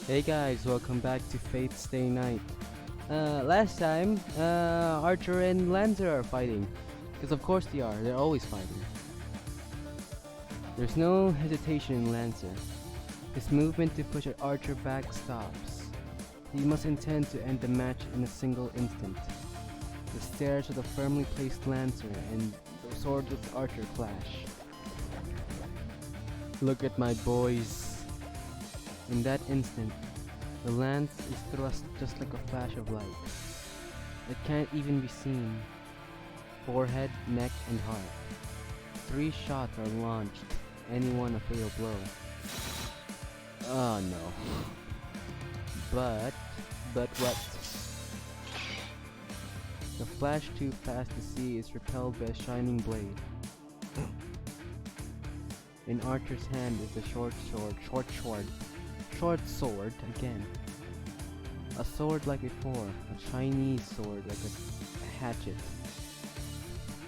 Hey guys, welcome back to Fate's Stay Night. Last time, Archer and Lancer are fighting. Because of course they are, they're always fighting. There's no hesitation in Lancer. His movement to push Archer back stops. He must intend to end the match in a single instant. The stares of the firmly placed Lancer and the sword with Archer clash. Look at my boys. In that instant, the lance is thrust just like a flash of light. It can't even be seen. Forehead, neck, and heart. 3 shots are launched, any one a fatal blow. Oh no. But what? The flash too fast to see is repelled by a shining blade. In Archer's hand is a short sword again. A sword like before, a Chinese sword like a hatchet.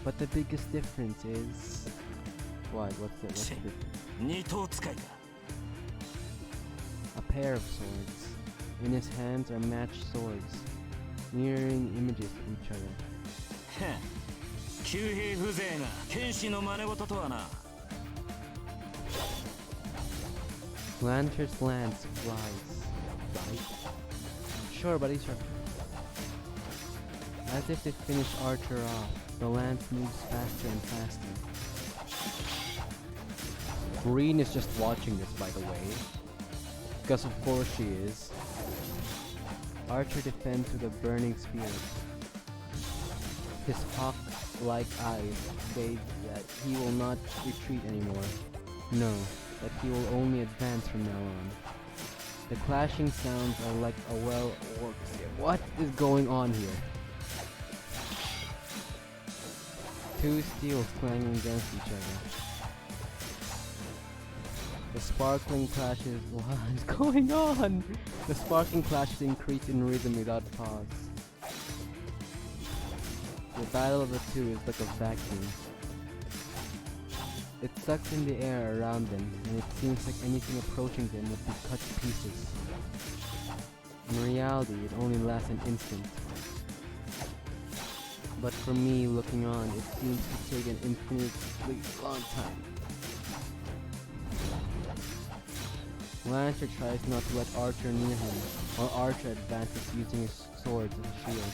But the biggest difference is... What? What's the difference? A pair of swords. In his hands are matched swords, mirroring images of each other. Lancer's lance flies. Right? Sure, buddy, sure. As if to finish Archer off, the lance moves faster and faster. Green is just watching this, by the way. Because of course she is. Archer defends with a burning spear. His hawk-like eyes say that he will not retreat anymore. No, that he will only advance from now on. The clashing sounds are like a well-orchestrated. What is going on here? 2 steels clanging against each other. The sparkling clashes. What is going on? The sparkling clashes increase in rhythm without pause. The battle of the two is like a vacuum. It sucks in the air around them, and it seems like anything approaching them would be cut to pieces. In reality, it only lasts an instant. But for me, looking on, it seems to take an infinitely long time. Lancer tries not to let Archer near him, while Archer advances using his sword as a shield.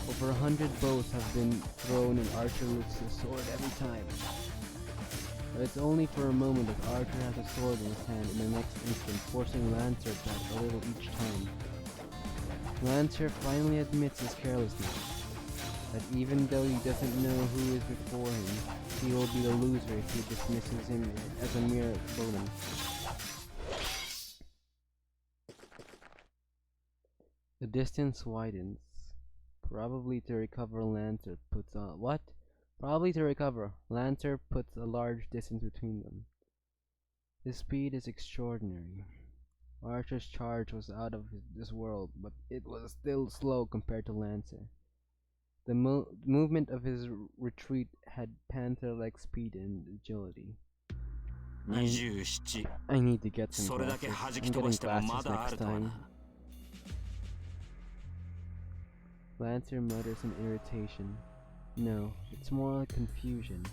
Over 100 bows have been thrown and Archer lifts his sword every time. But it's only for a moment that Archer has a sword in his hand in the next instant, forcing Lancer back a little each time. Lancer finally admits his carelessness, that even though he doesn't know who is before him, he will be the loser if he dismisses him as a mere opponent. The distance widens. Probably to recover, Lancer puts on... What? Probably to recover, Lancer puts a large distance between them. His speed is extraordinary. Archer's charge was out of this world, but it was still slow compared to Lancer. The movement of his retreat had panther-like speed and agility. I need to get some glasses. I'm getting glasses next time. Lancer mutters in irritation. No, it's more like confusion.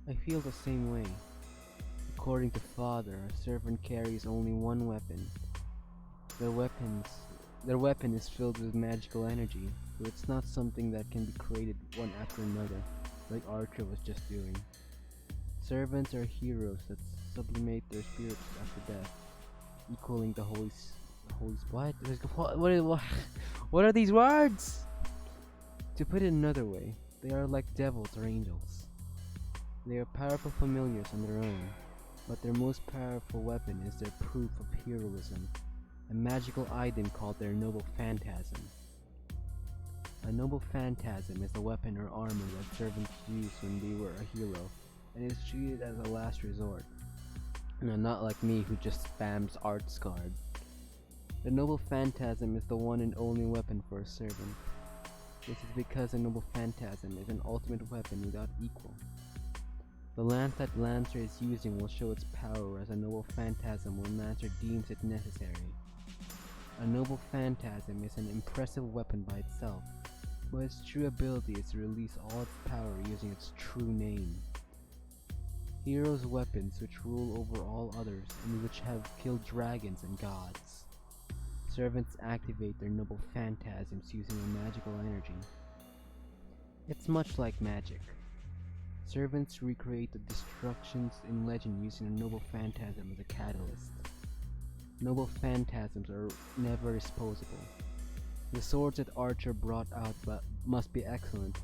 I feel the same way. According to Father, a servant carries only one weapon. Their weapon is filled with magical energy, so it's not something that can be created one after another, like Archer was just doing. Servants are heroes that sublimate their spirits after death, equaling the what are these words? To put it another way, they are like devils or angels. They are powerful familiars on their own, but their most powerful weapon is their proof of heroism, a magical item called their noble phantasm. A noble phantasm is a weapon or armor that servants used when they were a hero, and is treated as a last resort. No, not like me who just spams Arts card. The noble phantasm is the one and only weapon for a servant. This is because a noble phantasm is an ultimate weapon without equal. The lance that Lancer is using will show its power as a noble phantasm when Lancer deems it necessary. A noble phantasm is an impressive weapon by itself, but its true ability is to release all its power using its true name. Heroes' weapons which rule over all others and which have killed dragons and gods. Servants activate their noble phantasms using a magical energy. It's much like magic. Servants recreate the destructions in legend using a noble phantasm as a catalyst. Noble phantasms are never disposable. The swords that Archer brought out must be excellent,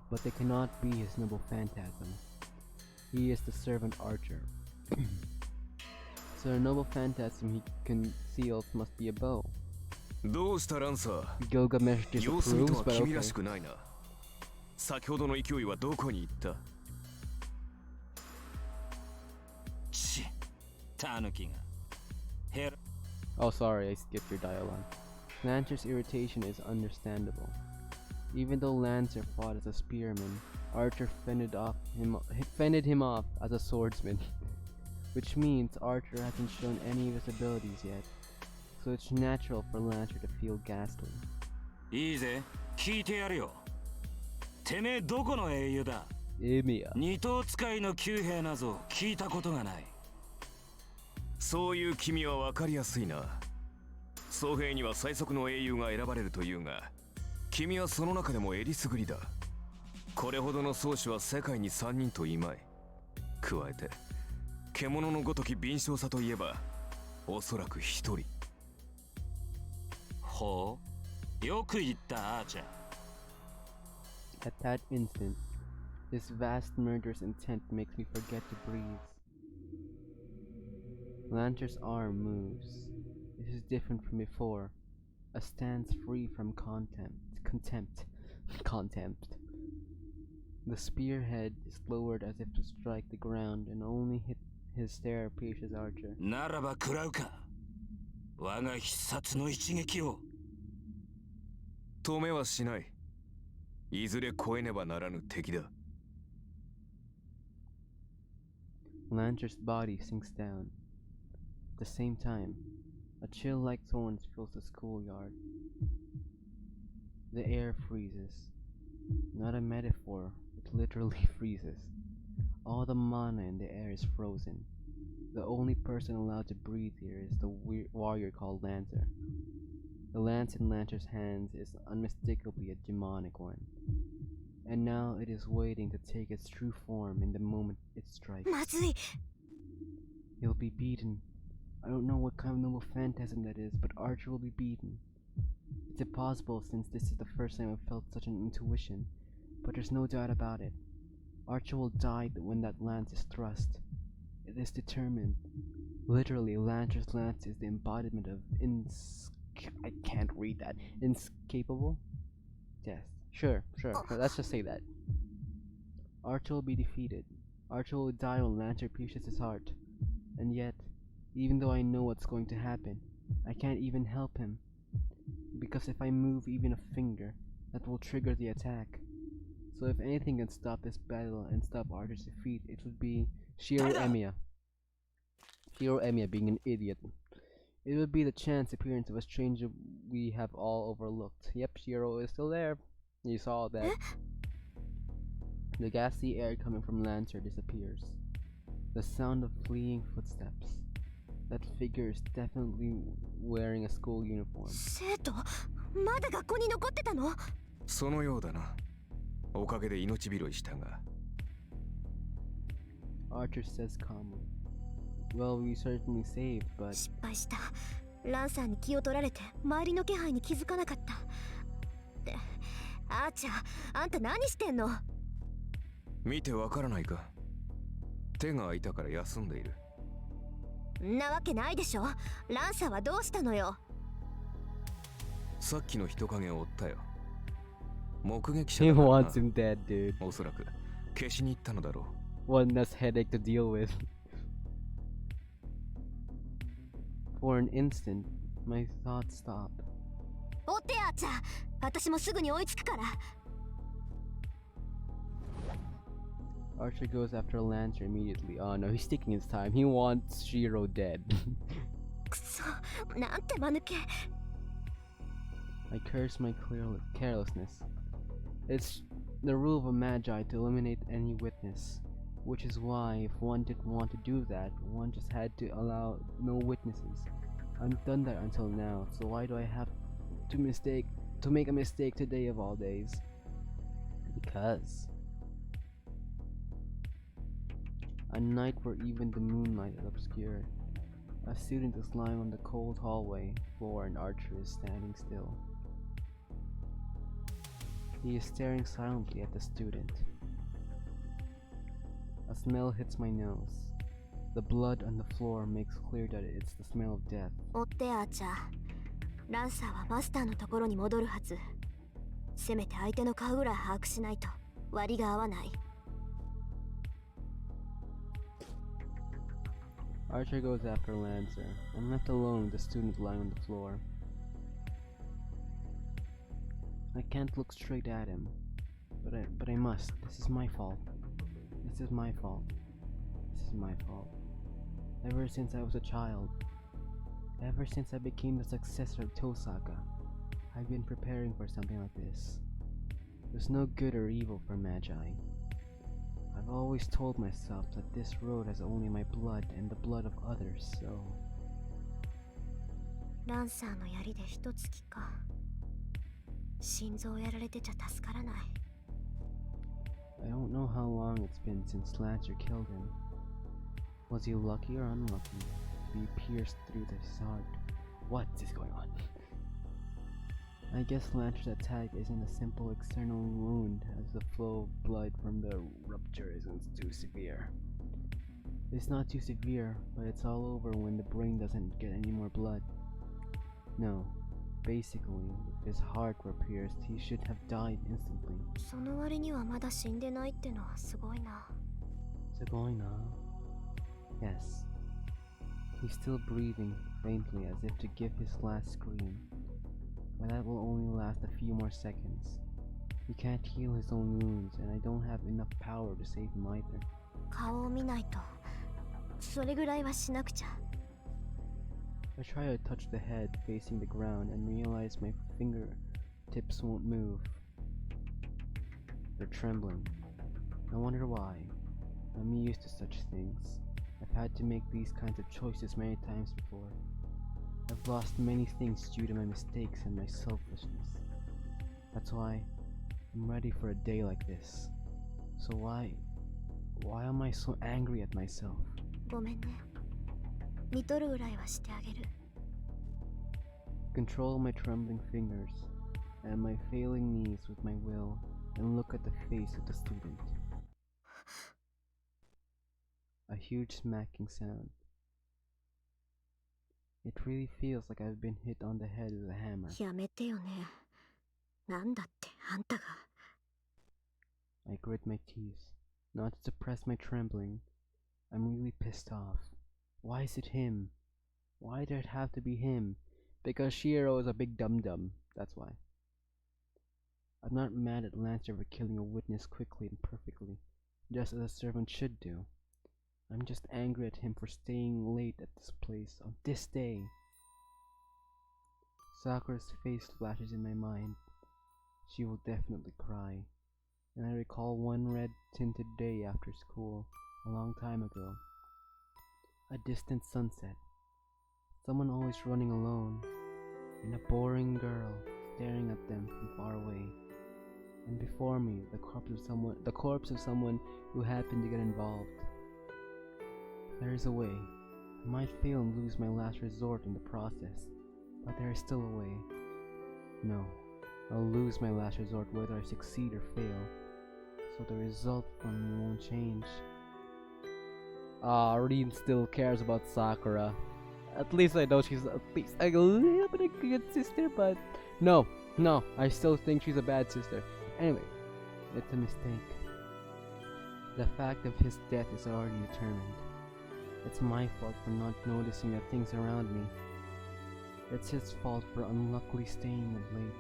but they cannot be his noble phantasm. He is the servant Archer. So the noble phantasm he conceals must be a bow. Gilgamesh disapproves, but okay. 先ほどの勢いはどこに行った？タヌキが。Oh, sorry, I skipped your dialogue. Lancer's irritation is understandable. Even though Lancer fought as a spearman, Archer fended him off as a swordsman, which means Archer hasn't shown any of his abilities yet, so it's natural for Lancer to feel ghastly. いいぜ、聞いてやるよ。てめえどこの英雄だ？Emiya。二頭使いの旧兵なぞ聞いたことがない。そういう君は分かりやすいな。僧兵には最速の英雄が選ばれるというが、君はその中でもえりすぐりだ。これほどの宗師は世界に3人といまい。加えて、獣のごとき敏捷さといえば、おそらく1人。ほう、よく言ったアーチャー。At that instant, this vast murderous intent makes me forget to breathe. Lancer's arm moves. It is different from before. A stance free from contempt. The spearhead is lowered as if to strike the ground, and only his stare pierces Archer. ならば食らうか。我が必殺の一撃を。止めはしない。いずれ越えねばならぬ敵だ。Lancer's body sinks down. At the same time, a chill like thorns fills the schoolyard. The air freezes. Not a metaphor, it literally freezes. All the mana in the air is frozen. The only person allowed to breathe here is the warrior called Lancer. The lance in Lancer's hands is unmistakably a demonic one. And now it is waiting to take its true form in the moment it strikes. He'll be beaten. I don't know what kind of noble phantasm that is, but Archer will be beaten. It's impossible since this is the first time I've felt such an intuition, but there's no doubt about it. Archer will die when that lance is thrust. It is determined. Literally, Lancer's lance is the embodiment of I can't read that. Inescapable death. Sure, let's just say that. Archer will be defeated. Archer will die when Lancer pierces his heart. And yet, even though I know what's going to happen, I can't even help him. Because if I move even a finger, that will trigger the attack. So if anything can stop this battle and stop Archer's defeat, it would be Emiya. Emiya being an idiot. It would be the chance appearance of a stranger we have all overlooked. Yep, Shirou is still there. You saw that. The gassy air coming from Lancer disappears. The sound of fleeing footsteps. That figure is definitely wearing a school uniform. 生徒、まだ学校に残ってたの？そのようだな。おかげで命拾いしたが。Archer says calmly. Well, we certainly saved, but... 失敗した。ランサーに気を取られて周りの気配に気づかなかった。で、アーチャー、あんた何してんの？見てわからないか。手が空いたから休んでいる。んなわけないでしょ。ランサーはどうしたのよ。さっきの人影を追ったよ。目撃者 He だからな。 wants him dead, dude. おそらく消しに行ったのだろう。One less headache to deal with. For an instant, my thoughts stop. 追ってアーチャー、私もすぐに追いつくから。Archer goes after Lancer immediately. Oh no, he's taking his time. He wants Shirou dead. くそ、なんて間抜け。 I curse my carelessness. It's the rule of a magi to eliminate any witness, which is why if one didn't want to do that, one just had to allow no witnesses. I've done that until now, so why do I have to make a mistake today of all days? Because a night where even the moonlight is obscured. A student is lying on the cold hallway floor and Archer is standing still. He is staring silently at the student. A smell hits my nose. The blood on the floor makes clear that it's the smell of death. 追ってアーチャー。ランサーはマスターのところに戻るはず。せめて相手の顔ぐらい把握しないと割が合わない。 Archer goes after Lancer. I'm left alone with the student lying on the floor. I can't look straight at him, but I must. This is my fault. This is my fault. This is my fault. Ever since I was a child, ever since I became the successor of Tosaka, I've been preparing for something like this. There's no good or evil for Magi. I've always told myself that this road has only my blood and the blood of others, so... ランサーの槍で一月か。心臓やられてちゃ助からない。 I don't know how long it's been since Lancer killed him. Was he lucky or unlucky to be pierced through his heart? What is going on? I guess Lancer's attack isn't a simple external wound, as the flow of blood from the rupture isn't too severe. It's not too severe, but it's all over when the brain doesn't get any more blood. No, basically, if his heart were pierced, he should have died instantly. その割にはまだ死んでないってのはすごいな。Segoina? Yes. He's still breathing faintly as if to give his last scream. But that will only last a few more seconds. He can't heal his own wounds, and I don't have enough power to save him either. 顔を見ないと。それぐらいはしなくちゃ。 I try to touch the head facing the ground and realize my fingertips won't move. They're trembling. I wonder why. I'm used to such things. I've had to make these kinds of choices many times before. I've lost many things due to my mistakes and my selfishness. That's why I'm ready for a day like this. So why am I so angry at myself? ごめんね。見とるぐらいはしてあげる。 Control my trembling fingers and my failing knees with my will and look at the face of the student. A huge smacking sound. It really feels like I've been hit on the head with a hammer. やめてよね。なんだってあんたが。 I grit my teeth, not to suppress my trembling. I'm really pissed off. Why is it him? Why did it have to be him? Because Shirou is a big dum-dum, that's why. I'm not mad at Lancer for killing a witness quickly and perfectly, just as a servant should do. I'm just angry at him for staying late at this place on this day. Sakura's face flashes in my mind. She will definitely cry. And I recall one red-tinted day after school, a long time ago. A distant sunset. Someone always running alone, and a boring girl staring at them from far away. And before me, the corpse of someone who happened to get involved. There is a way. I might fail and lose my last resort in the process, but there is still a way. No, I'll lose my last resort whether I succeed or fail, so the result for me won't change. Rin still cares about Sakura. At least I know she's at least a little bit a good sister, but no, I still think she's a bad sister. Anyway, it's a mistake. The fact of his death is already determined. It's my fault for not noticing the things around me. It's his fault for unluckily staying up late.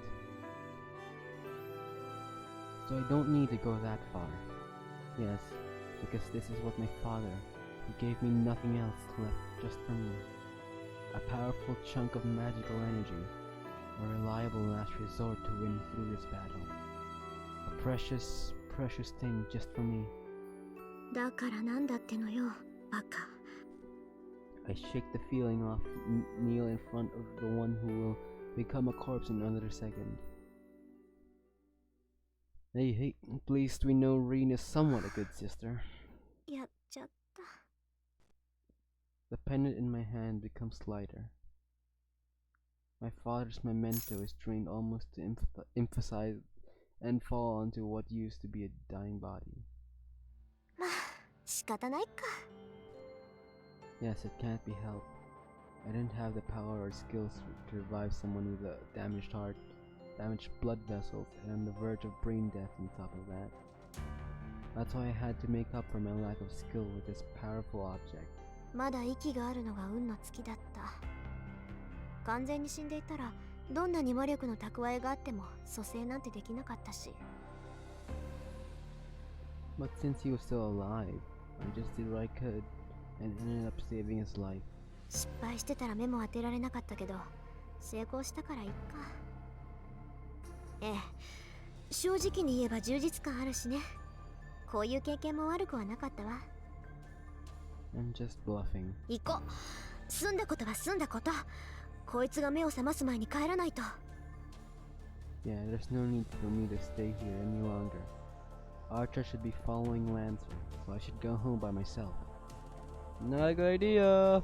So I don't need to go that far. Yes, because this is what my father, who gave me nothing else, left just for me. A powerful chunk of magical energy, a reliable last resort to win through this battle. A precious, precious thing just for me. だからなんだってのよ、バカ。I shake the feeling off, kneel in front of the one who will become a corpse in another second. Hey, please, we know Reen is somewhat a good sister. やっちゃった。The pendant in my hand becomes lighter. My father's memento is drained almost to emphasize and fall onto what used to be a dying body. まあ、仕方ないか。Yes, it can't be helped. I didn't have the power or skills to revive someone with a damaged heart, damaged blood vessels, and on the verge of brain death on top of that. That's why I had to make up for my lack of skill with this powerful object. まだ息があるのが運の尽きだった。完全に死んでいたら、どんなに魔力の蓄えがあっても蘇生なんてできなかったし。But since he was still alive, I just did what I could and ended up saving his life. 失敗してたら目も当てられなかったけど、成功したからいっか。ええ、正直に言えば充実感あるしね。こういう経験も悪くはなかったわ。I'm just bluffing. 行こう。済んだことは済んだこと。こいつが目を覚ます前に帰らないと。Yeah, there's no need for me to stay here any longer. Archer should be following Lancer, so I should go home by myself. Not a good idea!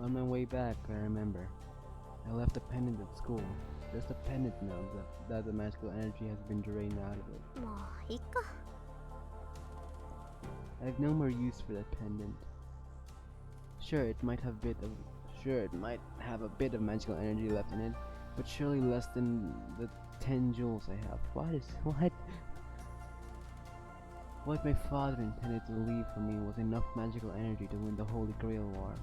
On my way back, I remember. I left the pendant at school. Just a pendant now that the magical energy has been drained out of it. もういいか。I have no more use for that pendant. Sure, it might have a bit of magical energy left in it, but surely less than the 10 jewels I have. What my father intended to leave for me was enough magical energy to win the Holy Grail War.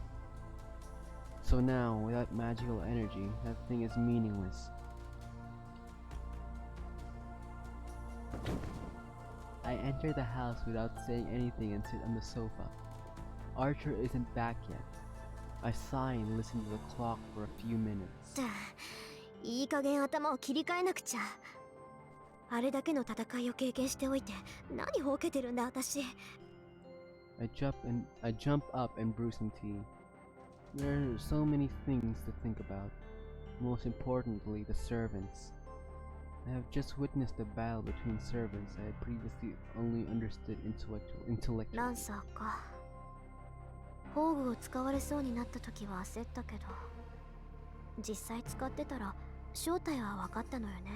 So now, without magical energy, that thing is meaningless. I enter the house without saying anything and sit on the sofa. Archer isn't back yet. I sigh and listen to the clock for a few minutes. いい加減頭を切り替えなくちゃ。あれだけの戦いを経験しておいて、何ほうけてるんだ私。I jump up and brew some tea. There are so many things to think about. Most importantly, the servants. I have just witnessed a battle between servants I had previously only understood intellectually. ランサーか。宝具を使われそうになった時は焦ったけど、実際使ってたら正体は分かったのよね。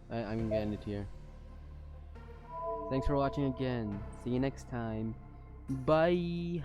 I'm gonna end it here. Thanks for watching again. See you next time. Bye!